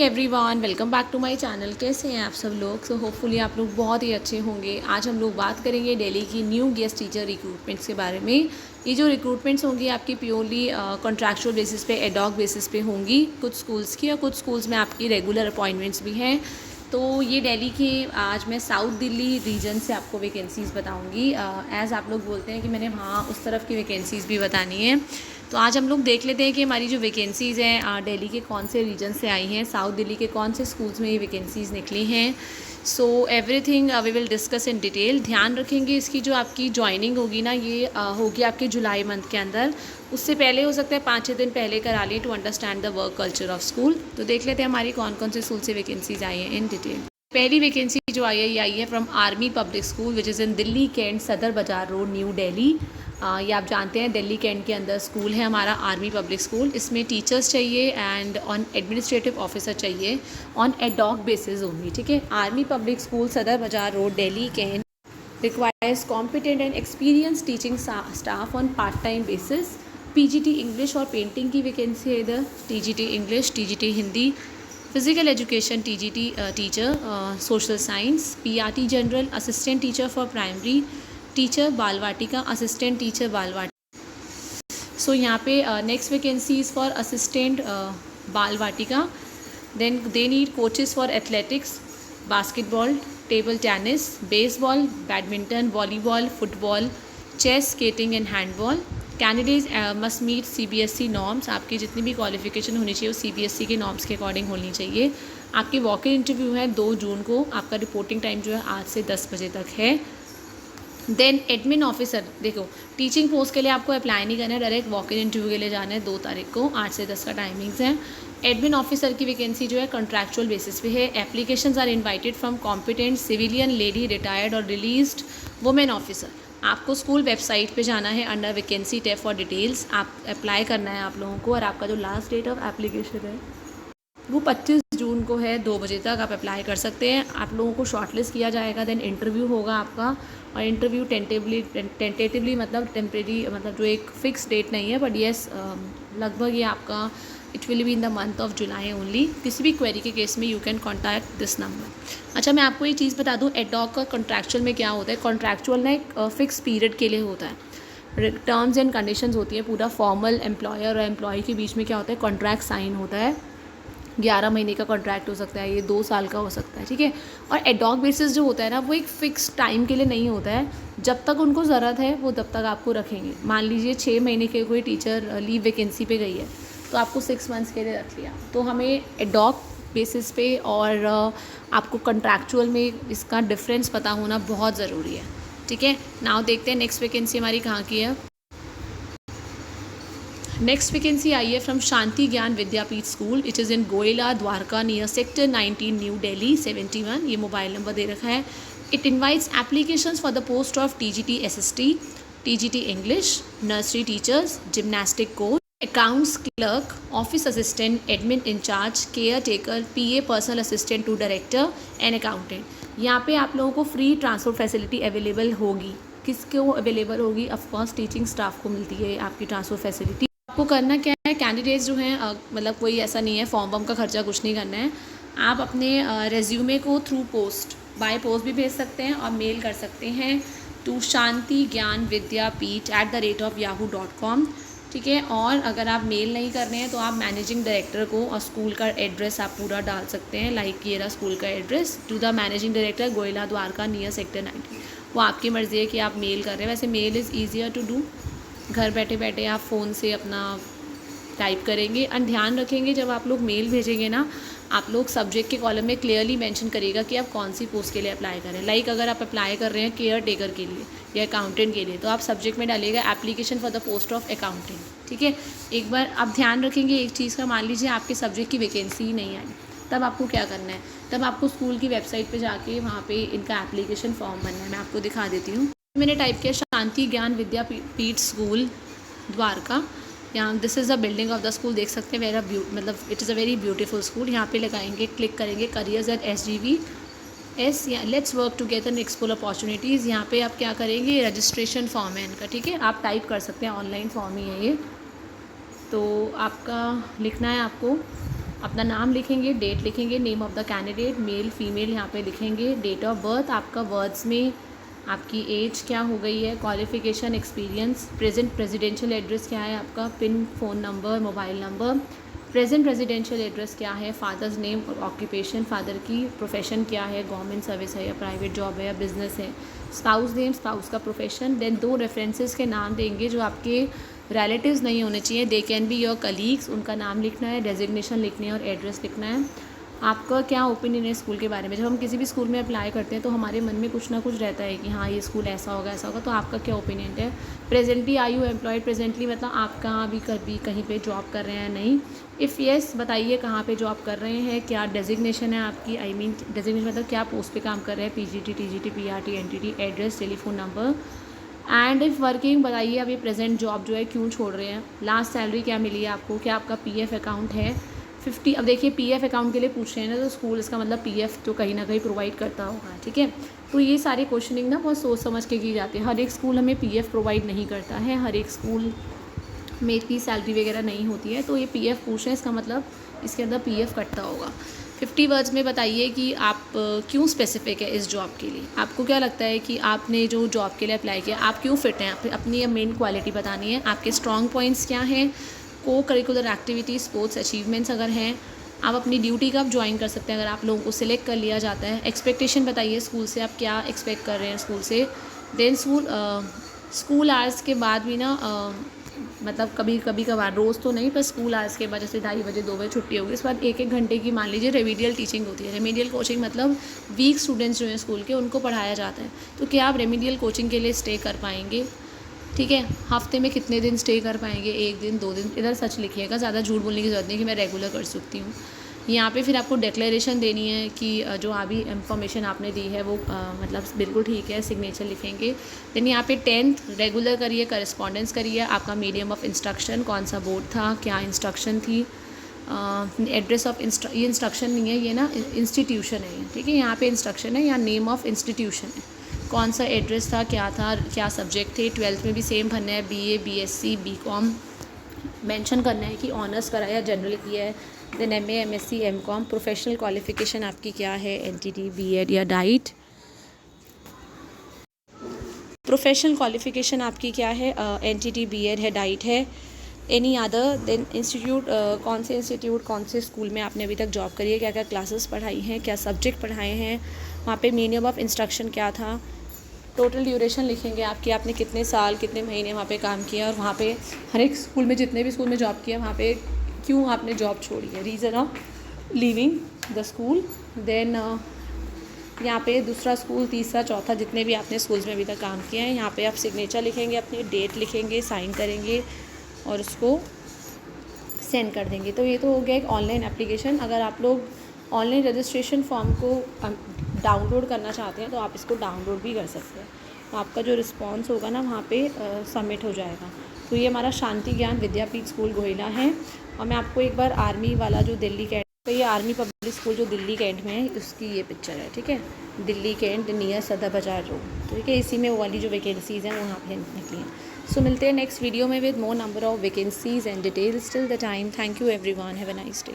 Everyone, welcome back to my channel. कैसे हैं आप सब लोग? सो होपफुली आप लोग बहुत ही अच्छे होंगे। आज हम लोग बात करेंगे दिल्ली की न्यू गेस्ट टीचर रिक्रूटमेंट्स के बारे में। ये जो रिक्रूटमेंट्स होंगी आपकी प्योरली कॉन्ट्रैक्चुअल बेसिस पे, एडॉक बेसिस पे होंगी कुछ स्कूल्स की, और कुछ स्कूल्स में आपकी रेगुलर अपॉइंटमेंट्स भी हैं। तो ये दिल्ली के आज मैं साउथ दिल्ली रीजन से आपको वैकेंसीज़ बताऊंगी। एज़ आप लोग बोलते हैं कि मैंने वहाँ उस तरफ की वैकेंसीज़ भी बतानी है। तो आज हम लोग देख लेते हैं कि हमारी जो वैकेंसीज़ हैं दिल्ली के कौन से रीजन से आई हैं, साउथ दिल्ली के कौन से स्कूल्स में ये वैकेंसीज़ निकली हैं। So everything we will discuss in detail. ध्यान रखेंगे इसकी जो आपकी ज्वाइनिंग होगी ना, ये होगी आपके जुलाई मंथ के अंदर। उससे पहले हो सकता है 5-6 दिन पहले करा ली to understand the work culture of school. तो देख लेते हैं हमारी कौन कौन से स्कूल से वैकेंसीज़ आई हैं इन डिटेल। पहली वैकेंसी जो आई है ये आई है from army public school which is in Delhi cantt, Sadar Bazaar road, new Delhi. ये आप जानते हैं दिल्ली कैंट के अंदर स्कूल है हमारा आर्मी पब्लिक स्कूल। इसमें टीचर्स चाहिए एंड ऑन एडमिनिस्ट्रेटिव ऑफिसर चाहिए ऑन एडॉक बेसिस ओनली। ठीक है, army public school, Sadar Bazaar road, Delhi cantt, requires competent and experience teaching staff on part time basis. PGT English और पेंटिंग की vacancy है इधर। TGT English, TGT Hindi, physical education TGT teacher, social science, PRT general, assistant teacher for primary, teacher Balvatika, assistant teacher Balvatika. So यहाँ पे next vacancies for assistant Balvatika. Then they need coaches for athletics, basketball, table tennis, baseball, badminton, volleyball, football, chess, skating and handball. Candidates must meet CBSE norms. आपकी जितनी भी qualification होनी चाहिए वो CBSE के norms के अकॉर्डिंग होनी चाहिए। आपकी वॉक इन इंटरव्यू है 2 जून को। आपका रिपोर्टिंग टाइम जो है 8 से 10 बजे तक है। देन एडमिन ऑफिसर, देखो टीचिंग पोस्ट के लिए आपको अप्लाई नहीं करना है, डायरेक्ट वॉक इन इंटरव्यू के लिए जाना है 2 तारीख को, 8 से 10 का टाइमिंग्स है। एडमिन ऑफिसर की वैकेंसी जो है कॉन्ट्रैक्चुअल बेसिस पे है। Applications are invited from competent civilian, lady, retired और रिलीज्ड वुमेन ऑफिसर। आपको स्कूल वेबसाइट पे जाना है under vacancy tab for details. आप अप्लाई करना है आप लोगों को, और आपका जो लास्ट डेट ऑफ एप्लीकेशन है वो 25 जून को है, 2 बजे तक आप अप्लाई कर सकते हैं। आप लोगों को शॉर्टलिस्ट किया जाएगा, देन इंटरव्यू होगा आपका। और इंटरव्यू टेंटेटिवली मतलब टेम्परेरी, मतलब जो एक फिक्स डेट नहीं है, बट येस लगभग ये आपका it will be in the month of July only. किसी भी क्वेरी के केस में you can contact this number. अच्छा, मैं आपको ये चीज़ बता दूँ, एडॉक का कॉन्ट्रैक्चुअल में क्या होता है। कॉन्ट्रैक्चुअल ना एक फिक्स पीरियड के लिए होता है, टर्म्स एंड कंडीशंस होती है। पूरा फॉर्मल एम्प्लॉयर और एम्प्लॉय के बीच में क्या होता है, कॉन्ट्रैक्ट साइन होता है। 11 महीने का कॉन्ट्रैक्ट हो सकता है, ये 2 साल का हो सकता है। ठीक है, और एडॉक बेसिस जो होता है ना, वो एक फ़िक्स टाइम के लिए नहीं होता है। जब तक उनको ज़रूरत है वो तब तक आपको रखेंगे। मान लीजिए 6 महीने के कोई टीचर लीव वैकेंसी पे गई है तो आपको 6 मंथ्स के लिए रख लिया। तो हमें एडॉक बेसिस पे और आपको कॉन्ट्रैक्चुअल में इसका डिफरेंस पता होना बहुत ज़रूरी है। ठीक है, नाउ देखते हैं नेक्स्ट वैकेंसी हमारी कहाँ की है। नेक्स्ट वैकेंसी आई है from Shanti Gyan Vidyapeeth school, it is in Goyla Dwarka near sector 19 new Delhi 71। ये मोबाइल नंबर दे रखा है। It invites applications for the post of TGT SST, TGT English, nursery teachers, gymnastic coach, accounts clerk, office assistant, admin incharge, caretaker, PA, personal assistant to director and accountant. यहाँ पे आप लोगों को free transport facility available होगी। किसको available होगी? Of course teaching staff को मिलती है आपकी ट्रांसपोर्ट फैसिलिटी। आपको करना क्या है, कैंडिडेट्स जो हैं मतलब कोई ऐसा नहीं है फॉर्म वॉर्म का खर्चा कुछ नहीं करना है। आप अपने रेज्यूमे को थ्रू पोस्ट, बाय पोस्ट भी भेज सकते हैं और मेल कर सकते हैं to Shanti Gyan Vidyapeeth @yahoo.com। ठीक है, और अगर आप मेल नहीं कर रहे हैं तो आप मैनेजिंग डायरेक्टर को और स्कूल का एड्रेस आप पूरा डाल सकते हैं। लाइक ये रहा स्कूल का address, to the managing director, Goyla Dwarka near sector 19। वो आपकी मर्ज़ी है कि आप मेल कर रहे हैं। वैसे mail is easier to do, घर बैठे बैठे आप फ़ोन से अपना टाइप करेंगे। और ध्यान रखेंगे जब आप लोग मेल भेजेंगे ना, आप लोग सब्जेक्ट के कॉलम में क्लियरली मेंशन करिएगा कि आप कौन सी पोस्ट के लिए अप्लाई करें। लाइक अगर आप अप्लाई कर रहे हैं केयर टेकर के लिए या अकाउंटेंट के लिए, तो आप सब्जेक्ट में डालिएगा application for the post of accountant. ठीक है, एक बार आप ध्यान रखेंगे एक चीज़ का, मान लीजिए आपके सब्जेक्ट की वैकेंसी ही नहीं आई, तब आपको क्या करना है, तब आपको स्कूल की वेबसाइट पर जाके वहाँ पर इनका एप्लीकेशन फॉर्म भरना है। मैं आपको दिखा देती हूँ। मैंने टाइप किया शांति ज्ञान विद्यापीठ स्कूल द्वारका। यहाँ this is the building of the school, देख सकते हैं वेरा मतलब it is a very beautiful school. यहाँ पे लगाएंगे, क्लिक करेंगे करियर्स एट SGVS या let's work together and explore opportunities. यहाँ पे आप क्या करेंगे, रजिस्ट्रेशन फॉर्म है इनका। ठीक है, आप टाइप कर सकते हैं, ऑनलाइन फॉर्म ही है ये। तो आपका लिखना है आपको अपना नाम लिखेंगे, डेट लिखेंगे, name of the candidate, male female यहाँ पे लिखेंगे, डेट ऑफ बर्थ आपका वर्ड्स में, आपकी एज क्या हो गई है, qualification, experience, present residential address क्या है आपका, pin, phone number, mobile number, present residential address क्या है, फादर्स नेम और ऑक्यूपेशन, फादर की प्रोफेशन क्या है, गवर्नमेंट सर्विस है या प्राइवेट जॉब है या बिजनेस है, स्पाउस नेम, स्पाउस का प्रोफेशन, देन 2 रेफरेंसेस के नाम देंगे जो आपके रिलेटिव्स नहीं होने चाहिए, they can be your colleagues, उनका नाम लिखना है, डेजिग्नेशन लिखनी है और एड्रेस लिखना है। आपका क्या ओपिनियन है स्कूल के बारे में। जब हम किसी भी स्कूल में अप्लाई करते हैं तो हमारे मन में कुछ ना कुछ रहता है कि हाँ ये स्कूल ऐसा होगा ऐसा होगा, तो आपका क्या ओपिनियन है। Presently are you employed, presently मतलब आप कहाँ भी कभी कहीं पे जॉब कर रहे हैं नहीं। इफ़ येस बताइए कहाँ पे जॉब कर रहे हैं, क्या डेजिग्नेशन है आपकी, आई मीन डेजिग्नेशन मतलब क्या पोस्ट पे काम कर रहे हैं, PGT, TGT, PRT, NTT, address, telephone number. And if working बताइए अभी प्रेजेंट जॉब जो है क्यों छोड़ रहे हैं, लास्ट सैलरी क्या मिली है आपको, क्या आपका पीएफ अकाउंट है 50। अब देखिए पीएफ अकाउंट के लिए पूछ रहे हैं ना, तो स्कूल इसका मतलब पीएफ तो कहीं ना कहीं प्रोवाइड करता होगा, ठीक है। तो ये सारी क्वेश्चनिंग ना बहुत सोच समझ के की जाती है। हर एक स्कूल हमें पीएफ प्रोवाइड नहीं करता है, हर एक स्कूल में इतनी सैलरी वगैरह नहीं होती है, तो ये पीएफ पूछ रहे हैं, इसका मतलब इसके अंदर पीएफ कटता होगा। 50 वर्ड्स में बताइए कि आप क्यों स्पेसिफिक है इस जॉब के लिए, आपको क्या लगता है कि आपने जो जॉब के लिए अप्लाई किया आप क्यों फिट हैं, अपनी मेन क्वालिटी बतानी है, आपके स्ट्रॉन्ग पॉइंट्स क्या हैं, को करिकुलर एक्टिविटी, स्पोर्ट्स अचीवमेंट्स अगर हैं, आप अपनी ड्यूटी कब ज्वाइन कर सकते हैं अगर आप लोगों को सिलेक्ट कर लिया जाता है, एक्सपेक्टेशन बताइए स्कूल से, आप क्या एक्सपेक्ट कर रहे हैं स्कूल से। देन स्कूल आवर्स के बाद भी ना मतलब कभी कभार रोज़ तो नहीं, पर स्कूल आवर्स के बाद जैसे 2:30 बजे 2 बजे छुट्टी होगी, इस बाद 1-1 घंटे की मान लीजिए रेमेडियल टीचिंग होती है। रेमेडियल कोचिंग मतलब वीक स्टूडेंट्स जो हैं स्कूल के उनको पढ़ाया जाता है, तो क्या आप रेमेडियल कोचिंग के लिए स्टे कर पाएंगे, ठीक है। हफ्ते में कितने दिन स्टे कर पाएंगे, 1 दिन 2 दिन, इधर सच लिखिएगा, ज़्यादा झूठ बोलने की ज़रूरत नहीं कि मैं रेगुलर कर सकती हूँ। यहाँ पे फिर आपको डिक्लेरेशन देनी है कि जो अभी इंफॉर्मेशन आपने दी है वो मतलब बिल्कुल ठीक है, सिग्नेचर लिखेंगे। देन यहाँ पे 10th रेगुलर करिए, करस्पॉन्डेंस करिए, आपका मीडियम ऑफ इंस्ट्रक्शन कौन सा बोर्ड था, क्या इंस्ट्रक्शन थी, एड्रेस ऑफ ये इंस्ट्रक्शन नहीं है, ये ना इंस्टीट्यूशन है, ठीक है। यहाँ पे इंस्ट्रक्शन है या नेम ऑफ इंस्टीट्यूशन है, कौन सा एड्रेस था, क्या सब्जेक्ट थे। 12th में भी सेम भरना है, बीए, बीएससी, बीकॉम मेंशन करना है कि ऑनर्स करा या जनरल किया है। Then MA, MSc, MCom. Professional qualification आपकी क्या है, एनटीटी, बीएड या डाइट। प्रोफेशनल क्वालिफिकेशन आपकी क्या है, एनटीटी, बीएड है, डाइट है, एनी अदर। देन इंस्टीट्यूट, कौन से इंस्टीट्यूट कौन से स्कूल में आपने अभी तक जॉब करी है, क्या क्या क्लासेस पढ़ाई हैं, क्या सब्जेक्ट पढ़ाए हैं, वहाँ पे मीनियम ऑफ इंस्ट्रक्शन क्या था। टोटल ड्यूरेशन लिखेंगे आपकी, आपने कितने साल कितने महीने वहाँ पे काम किया, और वहाँ पे हर एक स्कूल में जितने भी स्कूल में जॉब किया वहाँ पे क्यों आपने जॉब छोड़ी है, reason of leaving the school. Then यहाँ पे दूसरा स्कूल, तीसरा, चौथा, जितने भी आपने स्कूल्स में अभी तक काम किया है, यहाँ पे आप सिग्नेचर लिखेंगे, अपनी डेट लिखेंगे, साइन करेंगे और उसको सेंड कर देंगे। तो ये तो हो गया एक ऑनलाइन एप्लीकेशन। अगर आप लोग ऑनलाइन रजिस्ट्रेशन फॉर्म को डाउनलोड करना चाहते हैं तो आप इसको डाउनलोड भी कर सकते हैं, तो आपका जो रिस्पॉन्स होगा ना वहाँ पे सबमिट हो जाएगा। तो ये हमारा शांति ज्ञान विद्यापीठ स्कूल गोहिला है। और मैं आपको एक बार आर्मी वाला जो दिल्ली कैंट, तो ये आर्मी पब्लिक स्कूल जो दिल्ली कैंट में है उसकी ये पिक्चर है, ठीक है। दिल्ली कैंट नियर सदर बाजार रोड, ठीक है। इसी में वो वाली जो वैकेंसीज़ हैं वो वहाँ पे निकली हैं। सो मिलते हैं नेक्स्ट वीडियो में with more number of vacancies and details. Till the time, thank you everyone, have a nice day.